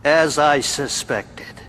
As I suspected,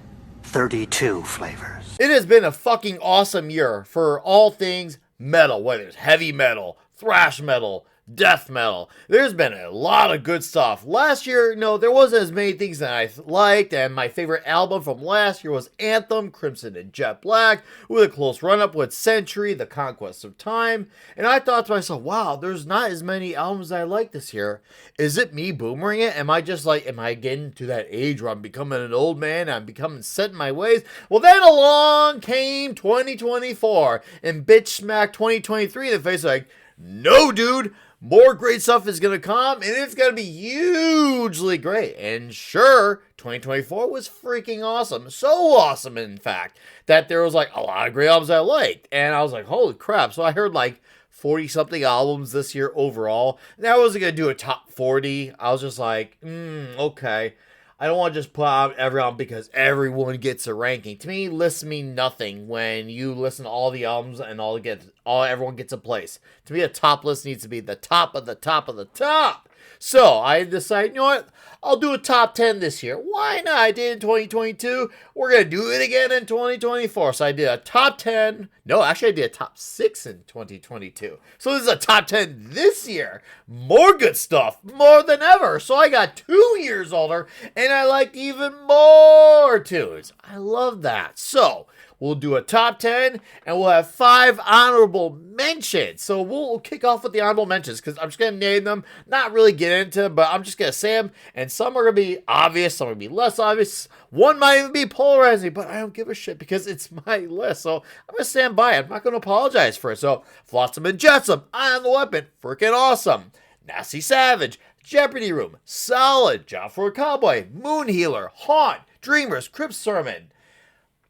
32 flavors. It has been a fucking awesome year for all things metal, whether it's heavy metal, thrash metal, death metal. There's been a lot of good stuff. Last year, no, there wasn't as many things that I liked, and my favorite album from last year was Anthem, Crimson and Jet Black, with a close run-up with Century, The Conquest of Time, and I thought to myself, wow, there's not as many albums I like this year. Is it me boomering it? Am I getting to that age where I'm becoming an old man, I'm becoming set in my ways? Well, then along came 2024, and bitch smacked 2023 in the face like, no, dude, more great stuff is going to come, and it's going to be hugely great. And sure, 2024 was freaking awesome. So awesome, in fact, that there was like a lot of great albums I liked. And I was like, holy crap. So I heard like 40-something albums this year overall. And I wasn't going to do a top 40. I was just like, okay. I don't want to just put out every album because everyone gets a ranking. To me, lists mean nothing when you listen to all the albums and everyone gets a place. To me, a top list needs to be the top of the top of the top. So I decided, you know what? I'll do a top 10 this year. Why not? I did in 2022. We're going to do it again in 2024. So I did a top 10. No, actually, I did a top 6 in 2022. So this is a top 10 this year. More good stuff. More than ever. So I got 2 years older. And I liked even more tunes. I love that. So we'll do a top 10, and we'll have 5 honorable mentions. So we'll kick off with the honorable mentions, because I'm just going to name them, not really get into them, but I'm just going to say them, and some are going to be obvious, some are going to be less obvious. One might even be polarizing, but I don't give a shit, because it's my list, so I'm going to stand by it. I'm not going to apologize for it. So, Flotsam and Jetsam, Eye on the Weapon, freaking awesome. Nasty Savage, Jeopardy Room, Solid, Job for a Cowboy, Moon Healer, Haunt, Dreamers, Crip Sermon,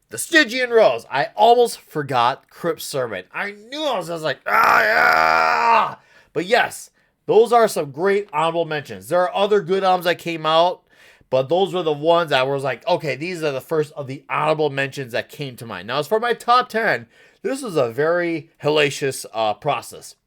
The Stygian Rose. I almost forgot Crip Sermon. I knew I was like, yeah! But yes, those are some great honorable mentions. There are other good albums that came out, but those were the ones that was like, okay, these are the first of the honorable mentions that came to mind. Now, as for my top 10, this was a very hellacious process.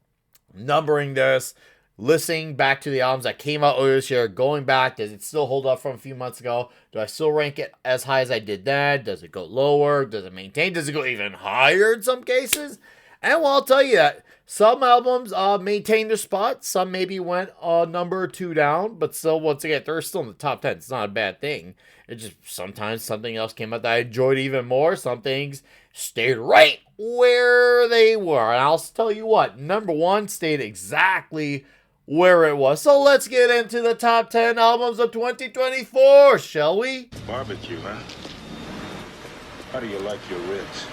Numbering this, listening back to the albums that came out earlier this year, going back, does it still hold up from a few months ago? Do I still rank it as high as I did then? Does it go lower? Does it maintain? Does it go even higher in some cases? And well, I'll tell you that some albums maintained their spot. Some maybe went a number or 2 down, but still, once again, they're still in the top 10. It's not a bad thing. It just sometimes something else came out that I enjoyed even more. Some things stayed right where they were. And I'll tell you what, number 1 stayed exactly where it was. So let's get into the top 10 albums of 2024, shall we? Barbecue, huh? How do you like your ribs?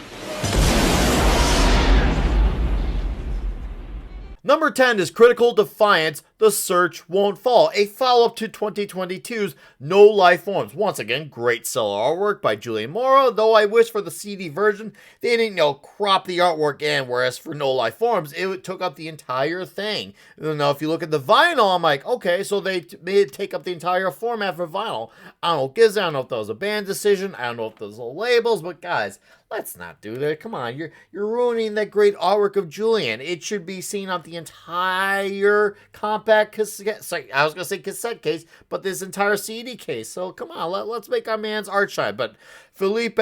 Number 10 is Critical Defiance, The Search Won't Fall, a follow-up to 2022's No Life Forms. Once again, great stellar artwork by Julian Mora, though I wish for the CD version they didn't, crop the artwork in, whereas for No Life Forms, it took up the entire thing. Now, if you look at the vinyl, I'm like, okay, so they made it take up the entire format for vinyl. I don't know what gives. I don't know if that was a band decision. I don't know if those are labels, but guys, let's not do that. Come on, you're ruining that great artwork of Julian. It should be seen on the entire compact cassette. Sorry, I was gonna say cassette case, but this entire CD case. So come on, let's make our man's art shine. But Felipe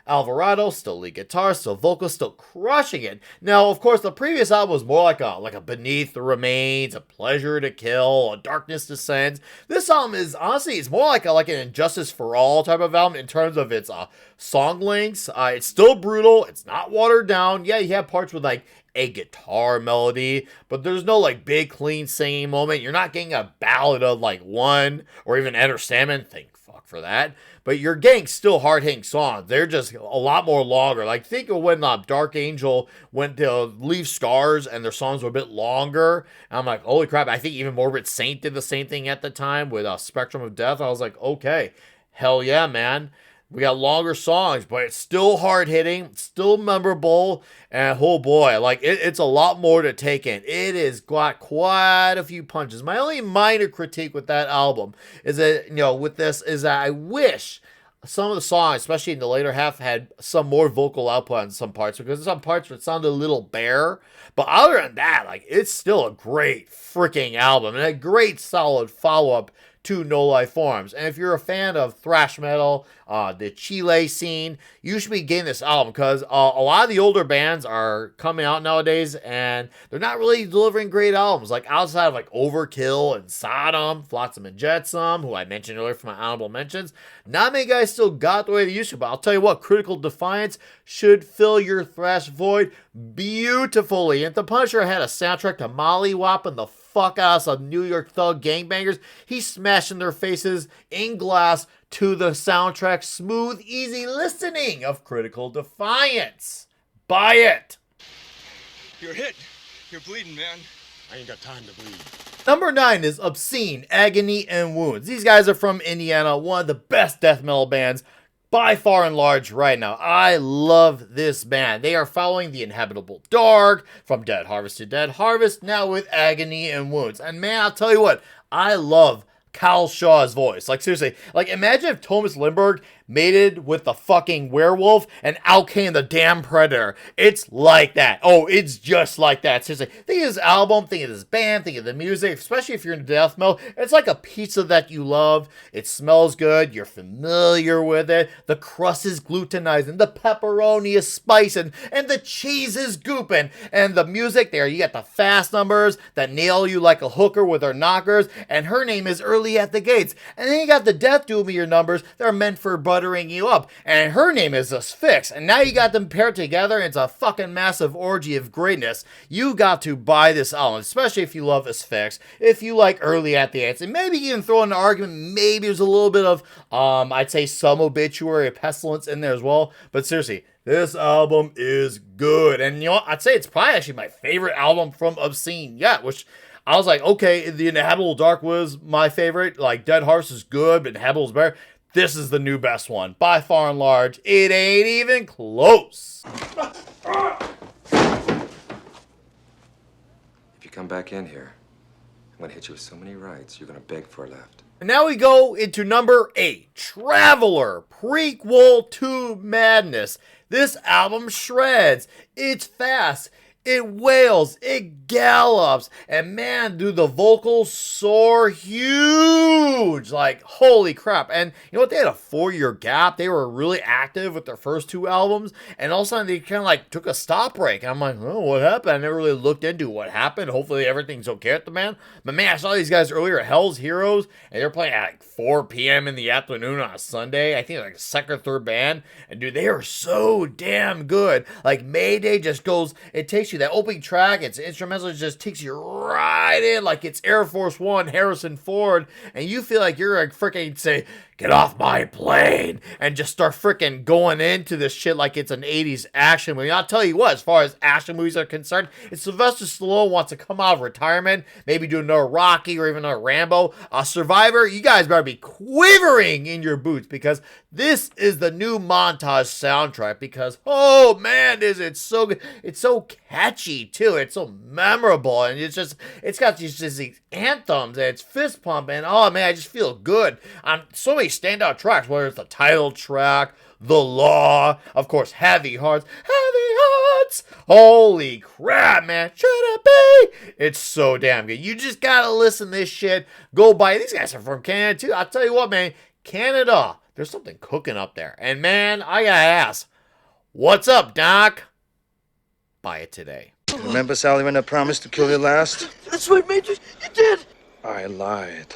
Alvarado, still lead guitar, still vocal, still crushing it. Now, of course, the previous album was more like a Beneath the Remains, a Pleasure to Kill, a Darkness Descends. This album is honestly, it's more like an Injustice for All type of album in terms of its song lengths. It's still brutal. It's not watered down. Yeah, you have parts with like a guitar melody, but there's no like big clean singing moment. You're not getting a ballad of like One or even Enter Sandman. Thank fuck for that. But you're getting still hard-hitting songs. They're just a lot more longer. Like, think of when Dark Angel went to Leave Scars and their songs were a bit longer. And I'm like, holy crap. I think even Morbid Saint did the same thing at the time with Spectrum of Death. I was like, okay, hell yeah, man. We got longer songs, but it's still hard-hitting, still memorable, and oh boy, like, it's a lot more to take in. It has got quite a few punches. My only minor critique with that album is that, with this, is that I wish some of the songs, especially in the later half, had some more vocal output on some parts, because some parts it sounded a little bare, but other than that, like, it's still a great freaking album, and a great solid follow-up to No Life Forms. And if you're a fan of thrash metal, the Chile scene, you should be getting this album because a lot of the older bands are coming out nowadays and they're not really delivering great albums. Like outside of like Overkill and Sodom, Flotsam and Jetsam, who I mentioned earlier from my honorable mentions, not many guys still got the way they used to. But I'll tell you what, Critical Defiance should fill your thrash void beautifully. And if the Punisher had a soundtrack to Molly whopping the fuck out of some New York thug gangbangers, he's smashing their faces in glass to the soundtrack smooth, easy listening of Critical Defiance. Buy it! You're hit. You're bleeding, man. I ain't got time to bleed. Number 9 is Obscene, Agony, and Wounds. These guys are from Indiana, one of the best death metal bands by far and large right now. I love this band. They are following the Inhabitable Dark from Dead Harvest to Dead Harvest, now with Agony and Wounds. And man, I'll tell you what, I love Kyle Shaw's voice. Like seriously, like imagine if Thomas Lindbergh mated with the fucking werewolf and out came the damn predator. It's like that. Oh, it's just like that. Seriously, think of this album, think of this band, think of the music, especially if you're into death metal. It's like a pizza that you love. It smells good. You're familiar with it. The crust is glutenizing. The pepperoni is spicing. And the cheese is gooping. And the music there, you got the fast numbers that nail you like a hooker with her knockers. And her name is Early at the Gates. And then you got the death doom of your numbers that are meant for buttering you up. And her name is Asphyx. And now you got them paired together. It's a fucking massive orgy of greatness. You got to buy this album, especially if you love Asphyx, if you like Early at the Gates, and maybe even throw in an argument, maybe there's a little bit of, I'd say some Obituary or Pestilence in there as well. But seriously, this album is good. And you know what? I'd say it's probably actually my favorite album from Obscene yet, which I was like, okay, the Inhabitable Dark was my favorite. Like, Dead Harvest is good, but Inhabitable is better. This is the new best one. By far and large, it ain't even close. If you come back in here, I'm gonna hit you with so many rights, you're gonna beg for a left. And now we go into number 8, Traveler, prequel to Madness. This album shreds. It's fast. It wails, it gallops, and man, do the vocals soar huge! Like, holy crap. And you know what? They had a 4-year gap. They were really active with their first 2 albums, and all of a sudden they kind of like took a stop break. And I'm like, oh, what happened? I never really looked into what happened. Hopefully everything's okay at the band. But man, I saw these guys earlier at Hell's Heroes, and they're playing at like 4 p.m. in the afternoon on a Sunday. I think like a second or third band. And dude, they are so damn good. Like, Mayday just goes, it takes you that opening track, it's instrumental, it just takes you right in like it's Air Force One, Harrison Ford, and you feel like you're like freaking say, get off my plane, and just start freaking going into this shit like it's an 80s action movie. I'll tell you what, as far as action movies are concerned, if Sylvester Stallone wants to come out of retirement, maybe do another Rocky or even another Rambo, Survivor, you guys better be quivering in your boots because this is the new montage soundtrack because, oh man, is it so good. It's so catchy too. It's so memorable, and it's got these anthems, and it's fist pumping. Oh man, I just feel good on so many standout tracks, whether it's the title track, The Law, of course, Heavy Hearts. Holy crap, man. Should it be? It's so damn good. You just gotta listen to this shit. Go buy it. These guys are from Canada too. I'll tell you what, man. Canada, there's something cooking up there. And man, I gotta ask, what's up, Doc? Buy it today. Remember, Sally, when I promised to kill you last? That's right, Major. You did. I lied.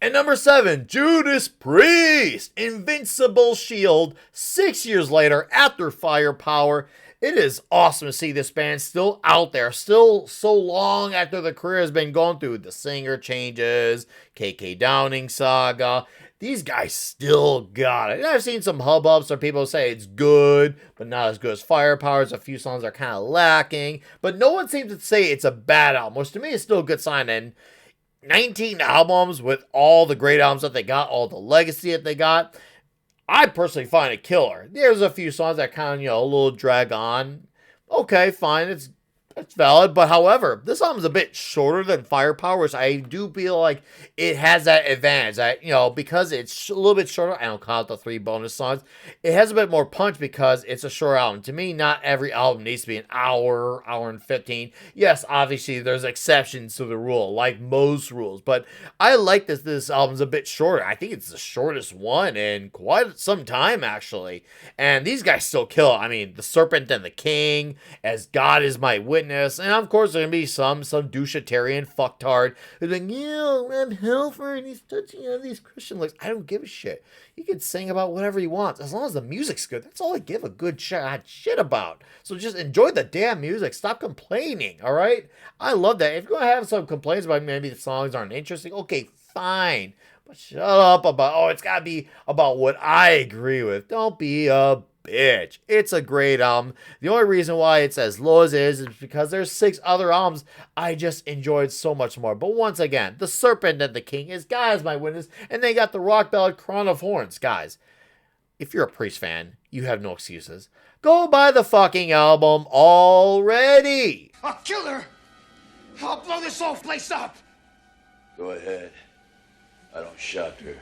And number 7, Judas Priest, Invincible Shield. 6 years later, after Firepower, it is awesome to see this band still out there, still so long after the career has been going through the singer changes, KK Downing saga. These guys still got it. And I've seen some hubbubs where people say it's good, but not as good as Firepower. There's a few songs that are kind of lacking, but no one seems to say it's a bad album, which to me is still a good sign. And 19 albums with all the great albums that they got, all the legacy that they got, I personally find it killer. There's a few songs that kind of, a little drag on. Okay, fine. It's That's valid, but however, this album's a bit shorter than Firepower, which I do feel like it has that advantage. Because it's a little bit shorter, I don't count the 3 bonus songs. It has a bit more punch because it's a short album. To me, not every album needs to be an hour and 15. Yes, obviously, there's exceptions to the rule, like most rules, but I like this album's a bit shorter. I think it's the shortest one in quite some time, actually. And these guys still kill. I mean, The Serpent and the King, As God Is My Witness, and of course there's gonna be some douchetarian fucktard who's like, I'm Halford and he's touching on these Christian looks. I don't give a shit. He can sing about whatever he wants as long as the music's good. That's all I give a good shit about. So just enjoy the damn music. Stop complaining. All right. I love that. If you're gonna have some complaints about maybe the songs aren't interesting, okay, fine. But shut up about it's gotta be about what I agree with. Don't be a bitch. It's a great album. The only reason why it's as low as it is because there's 6 other albums I just enjoyed so much more. But once again, The Serpent and the King, Is God Is My Witness, and they got the rock ballad Crown of Thorns. Guys, if you're a Priest fan, you have no excuses. Go buy the fucking album already. I'll kill her! I'll blow this whole place up! Go ahead. I don't shut her.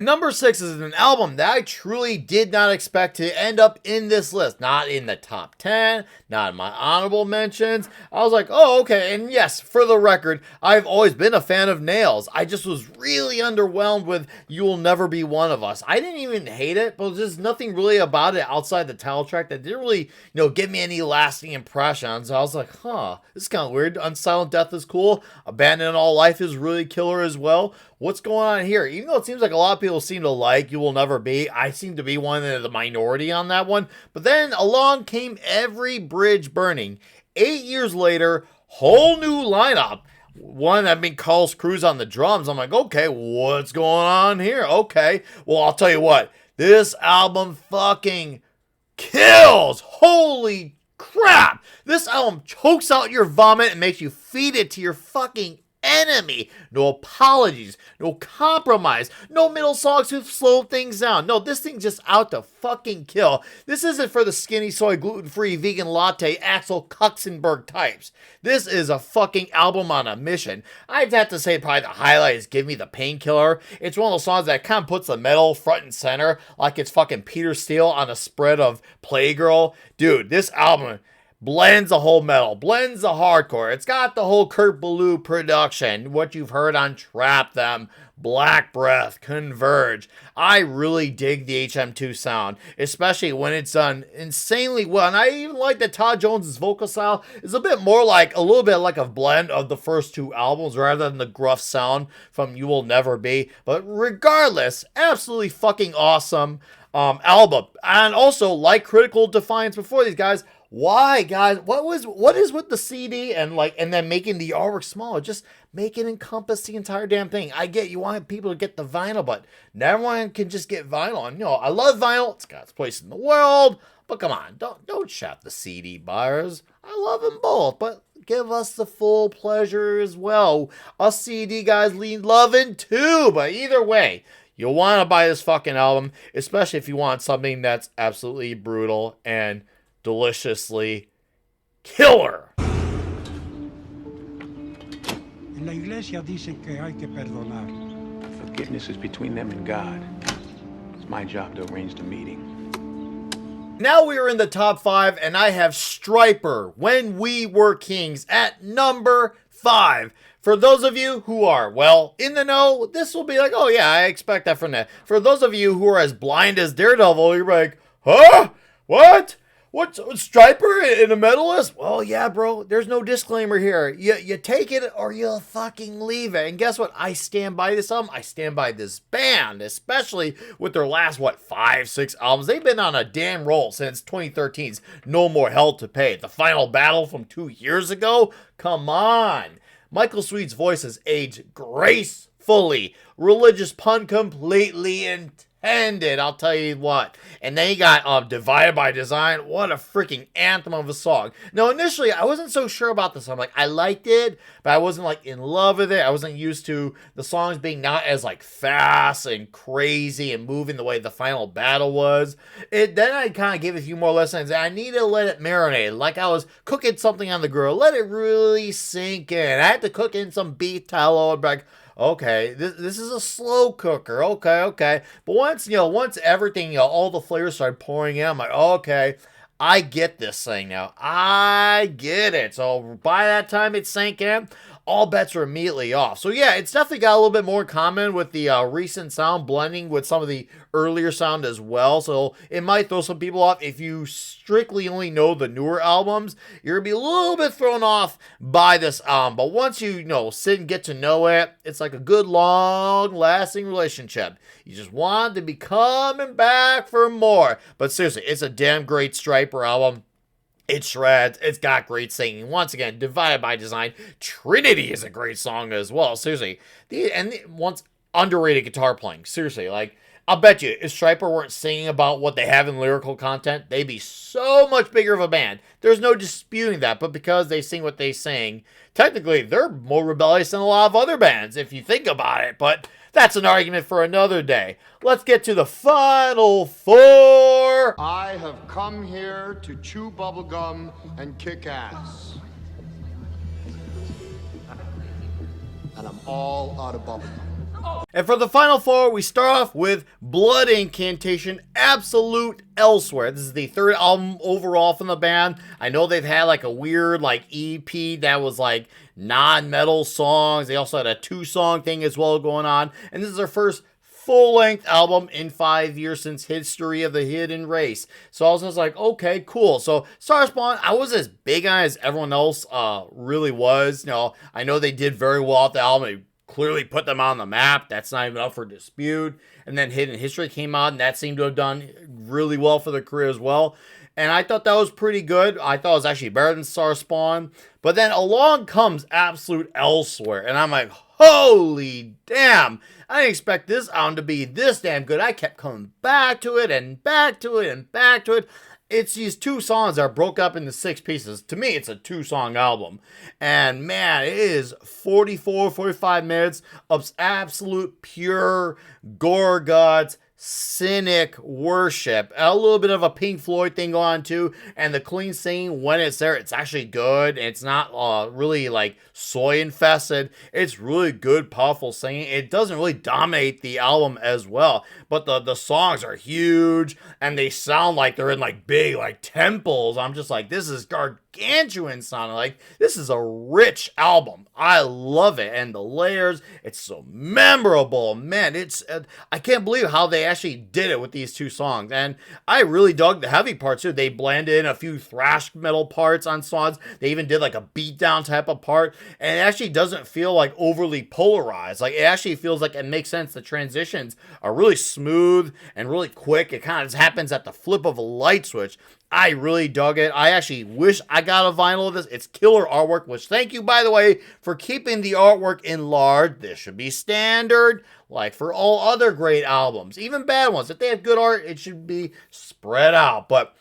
Number 6 is an album that I truly did not expect to end up in this list. Not in the top 10, not in my honorable mentions. I was like, oh, okay. And yes, for the record, I've always been a fan of Nails. I just was really underwhelmed with You Will Never Be One of Us. I didn't even hate it, but there's nothing really about it outside the title track that didn't really, give me any lasting impressions. I was like, this is kind of weird. Unsilent Death is cool. Abandon All Life is really killer as well. What's going on here? Even though it seems like a lot of people seem to like You Will Never Be, I seem to be one of the minority on that one. But then along came Every Bridge Burning. 8 years later, whole new lineup. One, Carlos Cruz on the drums. I'm like, okay, what's going on here? Okay, well, I'll tell you what. This album fucking kills. Holy crap. This album chokes out your vomit and makes you feed it to your fucking enemy. No apologies, no compromise, no middle songs to slow things down. No, this thing's just out to fucking kill. This isn't for the skinny soy gluten-free vegan latte Axel Kuxenberg types. This is a fucking album on a mission. I'd have to say probably the highlight is Give Me the Painkiller. It's one of those songs that kind of puts the metal front and center like it's fucking Peter Steele on a spread of Playgirl. Dude, this album blends the whole metal, blends the hardcore. It's got the whole Kurt Ballou production, what you've heard on Trap Them, Black Breath, Converge. I really dig the HM2 sound, especially when it's done insanely well. And I even like that Todd Jones's vocal style is a little bit like a blend of the first 2 albums rather than the gruff sound from You Will Never Be. But regardless, absolutely fucking awesome album. And also, like Critical Defiance before these guys, why, guys? What is with the CD and then making the artwork smaller? Just make it encompass the entire damn thing. I get you want people to get the vinyl, but not everyone can just get vinyl. And I love vinyl; it's got its place in the world. But come on, don't shaft the CD buyers. I love them both, but give us the full pleasure as well. Us CD guys need loving too. But either way, you'll want to buy this fucking album, especially if you want something that's absolutely brutal and deliciously killer. En la iglesia dicen que hay que perdonar. Forgiveness is between them and God. It's my job to arrange the meeting. Now we are in the top 5, and I have Stryper, When We Were Kings, at number 5. For those of you who are, in the know, this will be like, oh yeah, I expect that from that. For those of you who are as blind as Daredevil, you're like, huh? What? What's Stryper in a medalist? Well, yeah, bro. There's no disclaimer here. You take it or you'll fucking leave it. And guess what? I stand by this album. I stand by this band, especially with their last 5, 6 albums. They've been on a damn roll since 2013's No More Hell to Pay. The Final Battle from 2 years ago. Come on. Michael Sweet's voice has aged gracefully. Religious pun completely intact. stupendous, I'll tell you what. And then you got Divided by Design. What a freaking anthem of a song. Now, initially, I wasn't so sure about this song. Like, I liked it, but I wasn't, like, in love with it. I wasn't used to the songs being not as, like, fast and crazy and moving the way the final battle was. Then I kind of gave it a few more lessons, and I needed to let it marinate. Like I was cooking something on the grill. Let it really sink in. I had to cook in some beef tallow and be like, okay, this is a slow cooker. Okay. But once everything, all the flavors started pouring in, I'm like, okay, I get this thing now. I get it. So by that time it sank in, all bets are immediately off. So yeah, it's definitely got a little bit more in common with the recent sound blending with some of the earlier sound as well. So it might throw some people off. If you strictly only know the newer albums, you're going to be a little bit thrown off by this album. But once you sit and get to know it, it's like a good long-lasting relationship. You just want to be coming back for more. But seriously, it's a damn great Striper album. It shreds. It's got great singing. Once again, Divided by Design. Trinity is a great song as well. Seriously. Once underrated guitar playing. Seriously. Like, I'll bet you, if Striper weren't singing about what they have in lyrical content, they'd be so much bigger of a band. There's no disputing that. But because they sing what they sing, technically, they're more rebellious than a lot of other bands, if you think about it. But that's an argument for another day. Let's get to the final four. I have come here to chew bubblegum and kick ass. And I'm all out of bubblegum. And for the final four, we start off with Blood Incantation, Absolute Elsewhere. This is the third album overall from the band. I know they've had like a weird EP that was like non-metal songs. They also had a 2-song thing as well going on. And this is their first full-length album in 5 years since History of the Hidden Race. So I was just like, okay, cool. So Starspawn, I was as big on it as everyone else really was. I know they did very well at the album. They clearly put them on the map. That's not even up for dispute. And then Hidden History came out, and that seemed to have done really well for their career as well. And I thought that was pretty good. I thought it was actually better than Starspawn. But then along comes Absolute Elsewhere. And I'm like, holy damn. I didn't expect this album to be this damn good. I kept coming back to it and back to it and back to it. It's these 2 songs that are broke up into 6 pieces. To me, it's a 2-song album. And man, it is 45 minutes of absolute pure gore guts, cynic worship. A little bit of a Pink Floyd thing going on too. And the clean singing, when it's there, it's actually good. It's not really like soy infested. It's really good, powerful singing. It doesn't really dominate the album as well. But the songs are huge. And they sound like they're in like big like temples. I'm just like, this is gargantuan sounding. Like, this is a rich album. I love it. And the layers, it's so memorable. Man, I can't believe how they actually did it with these 2 songs. And I really dug the heavy parts too. They blended in a few thrash metal parts on songs. They even did like a beatdown type of part. And it actually doesn't feel like overly polarized. Like, it actually feels like it makes sense. The transitions are really smooth and really quick. It kind of just happens at the flip of a light switch. I really dug it. I actually wish I got a vinyl of this. It's killer artwork, which thank you, by the way, for keeping the artwork enlarged. This should be standard, like for all other great albums, even bad ones. If they have good art, it should be spread out. But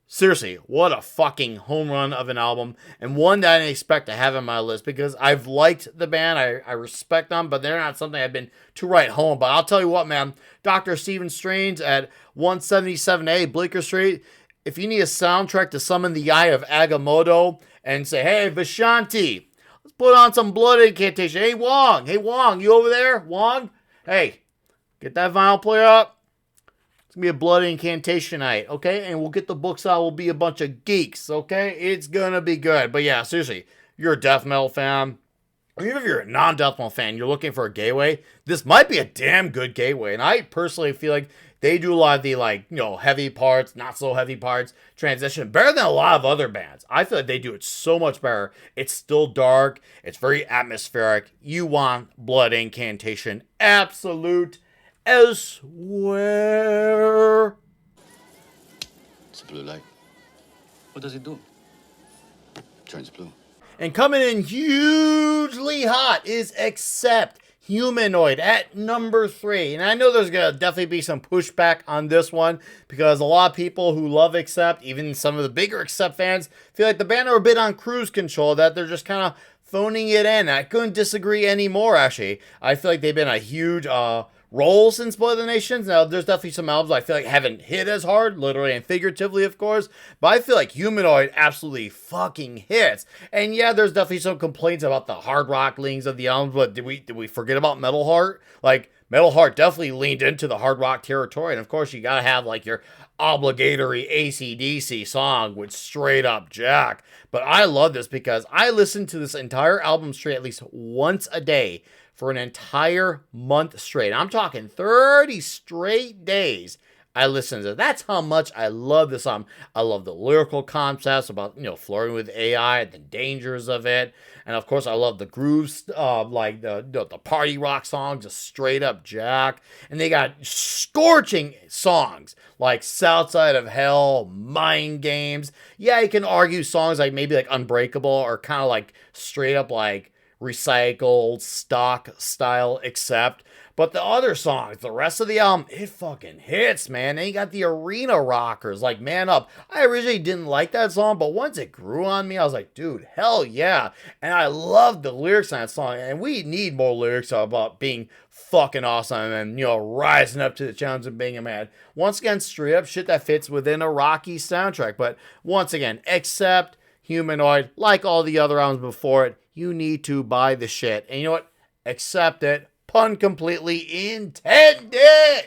seriously, what a fucking home run of an album, and one that I didn't expect to have on my list because I've liked the band. I respect them, but they're not something I've been to write home. But I'll tell you what, man, Dr. Stephen Strange at 177A Bleecker Street. If you need a soundtrack to summon the eye of Agamotto and say, hey, Vishanti, let's put on some Blood Incantation. Hey, Wong, you over there? Wong? Hey, get that vinyl player up. It's going to be a Blood Incantation night, okay? And we'll get the books out. We'll be a bunch of geeks, okay? It's going to be good. But yeah, seriously, you're a death metal fan. Or even if you're a non-death metal fan, you're looking for a gateway, this might be a damn good gateway. And I personally feel like they do a lot of the, heavy parts, not so heavy parts, transition, better than a lot of other bands. I feel like they do it so much better. It's still dark. It's very atmospheric. You want Blood Incantation. Absolute Elsewhere. It's a blue light. What does it do? Turns blue. And coming in hugely hot is Accept. Humanoid at number 3. And I know there's going to definitely be some pushback on this one because a lot of people who love Accept, even some of the bigger Accept fans, feel like the band are a bit on cruise control, that they're just kind of phoning it in. I couldn't disagree anymore, actually. I feel like they've been a huge role since Blood of the Nations. Now, there's definitely some albums I feel like haven't hit as hard, literally and figuratively, of course, but I feel like Humanoid absolutely fucking hits. And yeah, there's definitely some complaints about the hard rock leanings of the albums, but did we forget about Metal Heart? Like, Metal Heart definitely leaned into the hard rock territory, and of course, you gotta have, like, your obligatory AC/DC song with Straight Up Jack. But I love this because I listened to this entire album straight at least once a day for an entire month straight. I'm talking 30 straight days I listened to it. That's how much I love this song. I love the lyrical concepts about, flirting with AI and the dangers of it. And of course, I love the grooves, like the party rock songs, just Straight Up Jack. And they got scorching songs like South Side of Hell, Mind Games. Yeah, you can argue songs like maybe like Unbreakable or kind of like straight up like recycled stock style Accept. But the other songs, the rest of the album, it fucking hits, man. And you got the arena rockers like Man Up. I originally didn't like that song, but once it grew on me, I was like, dude, hell yeah. And I love the lyrics on that song. And we need more lyrics about being fucking awesome and, rising up to the challenge of being a man. Once again, straight up shit that fits within a Rocky soundtrack. But once again, Accept, Humanoid, like all the other albums before it, you need to buy the shit. And you know what? Accept it. Pun completely intended.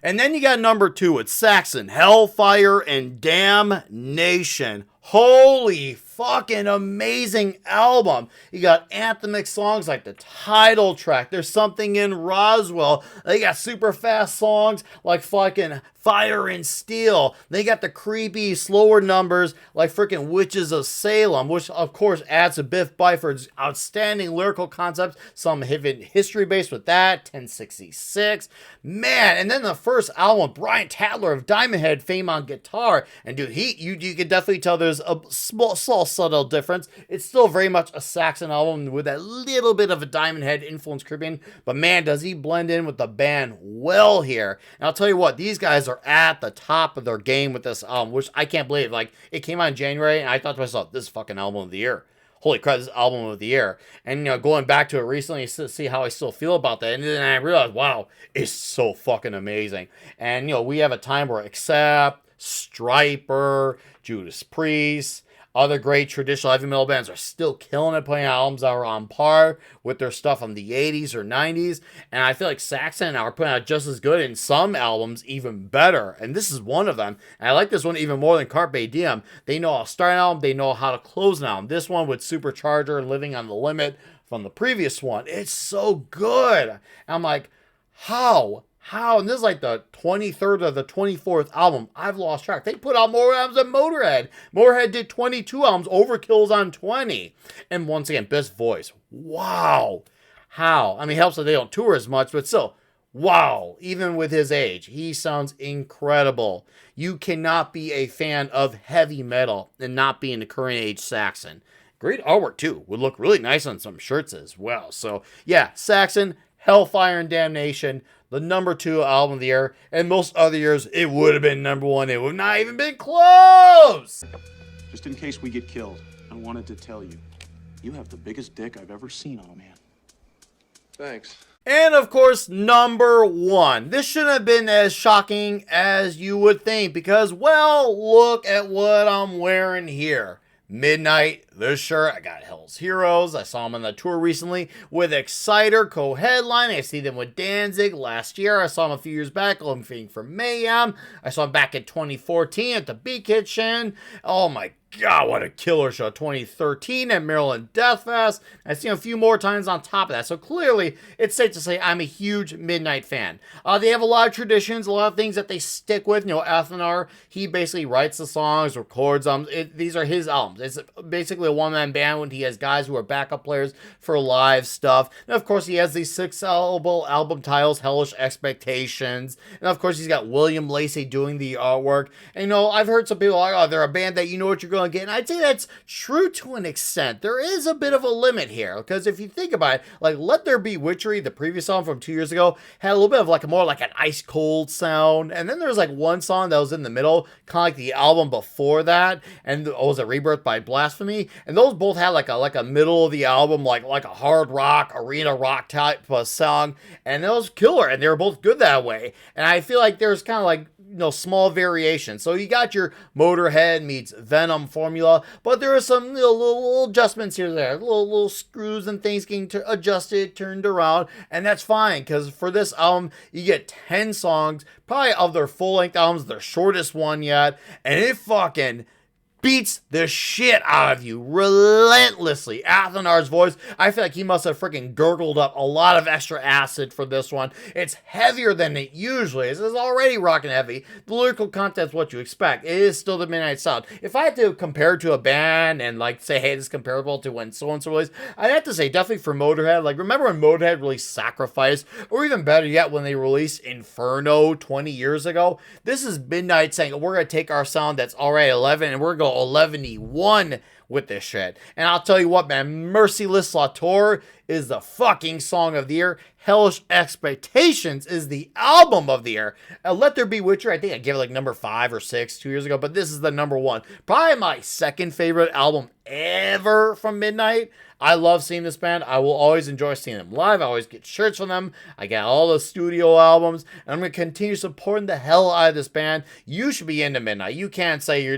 And then you got number 2 with Saxon, Hellfire and Damnation. Holy fucking amazing album. You got anthemic songs like the title track. There's Something in Roswell. They got super fast songs like fucking Fire and Steel. They got the creepy, slower numbers like freaking Witches of Salem, which of course adds to Biff Byford's outstanding lyrical concepts. Some hidden history based with that. 1066. Man, and then the first album, Brian Tadler of Diamond Head fame on guitar. And dude, you can definitely tell there's a small subtle difference. It's still very much a Saxon album with that little bit of a Diamond Head influence creeping, but man, does he blend in with the band well here. And I'll tell you what, these guys are at the top of their game with this album, which I can't believe. Like, it came out in January, and I thought to myself, this is fucking album of the year. Holy crap, this is album of the year. And, going back to it recently to see how I still feel about that. And then I realized, wow, it's so fucking amazing. And, we have a time where Accept, Striper, Judas Priest, other great traditional heavy metal bands are still killing it, playing albums that are on par with their stuff from the 80s or 90s. And I feel like Saxon are putting out just as good, in some albums even better. And this is one of them. And I like this one even more than Carpe Diem. They know how to start an album. They know how to close an album. This one with Supercharger and Living on the Limit from the previous one, it's so good. And I'm like, how? And this is like the 23rd or the 24th album. I've lost track. They put out more albums than Motorhead. Motorhead did 22 albums. Overkill's on 20. And once again, best voice. Wow. How? I mean, it helps that they don't tour as much, but still, wow. Even with his age, he sounds incredible. You cannot be a fan of heavy metal and not be in the current age Saxon. Great artwork, too. Would look really nice on some shirts as well. So, yeah, Saxon, Hellfire and Damnation, the number 2 album of the year, and most other years, it would have been number 1. It would not even been close! Just in case we get killed, I wanted to tell you, you have the biggest dick I've ever seen on a man. Thanks. And of course, number 1. This shouldn't have been as shocking as you would think, because, well, look at what I'm wearing here. Midnight, this shirt, I got Hell's Heroes. I saw them on the tour recently with Exciter co-headline. I see them with Danzig last year. I saw them a few years back opening for Mayhem. I saw them back in 2014 at the Bee Kitchen. Oh my God, what a killer show. 2013 at Maryland Death Fest. I've seen a few more times on top of that. So clearly, it's safe to say I'm a huge Midnight fan. They have a lot of traditions, a lot of things that they stick with. You know, aaaaaand, he basically writes the songs, records them. These are his albums. It's basically a one-man band when he has guys who are backup players for live stuff. And of course, he has these 6 album titles, Hellish Expectations. And of course, he's got William Lacey doing the artwork. And you know, I've heard some people like, oh, they're a band that you know what you're going to get. And I'd say that's true to an extent. There is a bit of a limit here, because if you think about it, like Let There Be Witchery, the previous song from 2 years ago, had a little bit of like more like an ice cold sound. And then there's like one song that was in the middle, kind of like the album before that, and was it Rebirth by Blasphemy? And those both had like a middle of the album, like a hard rock, arena rock type of song, and it was killer, and they were both good that way. And I feel like there's kind of like, you know, small variations. So you got your Motorhead meets Venom formula, but there are some little adjustments here and there, little screws and things getting adjusted, turned around, and that's fine, because for this album, you get 10 songs, probably of their full-length albums, their shortest one yet, and it fucking beats the shit out of you relentlessly. aaaaaand's voice, I feel like he must have freaking gurgled up a lot of extra acid for this one. It's heavier than it usually is. It's already rocking heavy. The lyrical content's what you expect. It is still the Midnight Sound. If I had to compare it to a band and like say, hey, this is comparable to when so-and-so released, I'd have to say definitely for Motorhead. Like, remember when Motorhead released Sacrifice? Or even better yet, when they released Inferno 20 years ago? This is Midnight saying, we're going to take our sound that's already 11 and we're going to 11-1 with this shit. And I'll tell you what, man, Merciless Lautor is the fucking song of the year. Hellish Expectations is the album of the year. Let There Be Witcher, I think I gave it like number 5 or 6 2 years ago, but this is the number 1. Probably my second favorite album ever from Midnight. I love seeing this band. I will always enjoy seeing them live. I always get shirts from them. I get all the studio albums, and I'm going to continue supporting the hell out of this band. You should be into Midnight. You can't say you're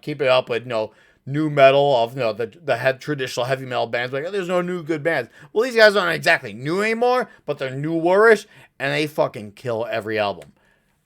keeping up with new metal of the traditional heavy metal bands. Like, there's no new good bands. Well, these guys aren't exactly new anymore, but they're newerish, and they fucking kill every album.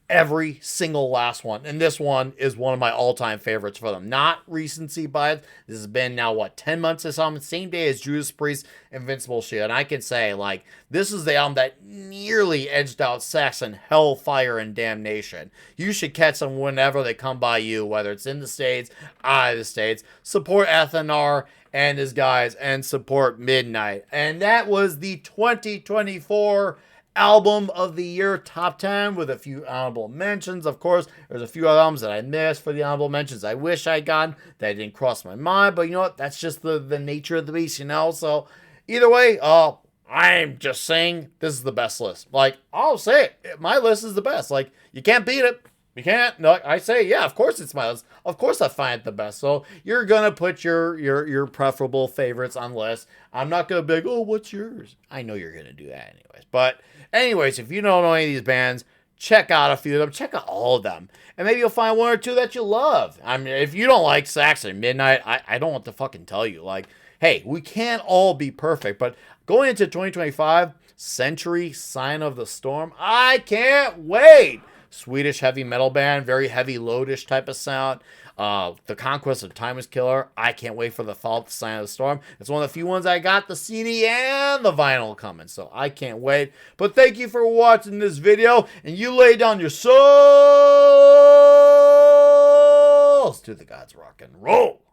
Every single last one. And this one is one of my all-time favorites for them. Not recency bias. This has been now, 10 months this album? Same day as Judas Priest's Invincible Shield. And I can say, like, this is the album that nearly edged out Saxon, Hellfire, and Damnation. You should catch them whenever they come by you, whether it's in the States, out of the States. Support aaaaaand and his guys, and support Midnight. And that was the 2024 Album of the Year Top 10 with a few honorable mentions. Of course, there's a few albums that I missed for the honorable mentions I wish I'd gotten that didn't cross my mind. But you know what? That's just the nature of the beast, So either way, I'm just saying this is the best list. Like, I'll say it. My list is the best. Like, you can't beat it. You can't. No, I say, yeah, of course it's my list. Of course I find it the best. So you're going to put your preferable favorites on the list. I'm not going to be like, oh, what's yours? I know you're going to do that anyways. But anyways, if you don't know any of these bands, check out a few of them. Check out all of them. And maybe you'll find one or two that you love. I mean, if you don't like Saxon Midnight, I don't want to fucking tell you. Like, hey, we can't all be perfect. But going into 2025, Century, Sign of the Storm, I can't wait. Swedish heavy metal band, very heavy loadish type of sound. The Conquest of Time is killer. I can't wait for the Fall, Sign of the Storm. It's one of the few ones I got the CD and the vinyl coming, so I can't wait. But thank you for watching this video, and you lay down your souls to the gods rock and roll.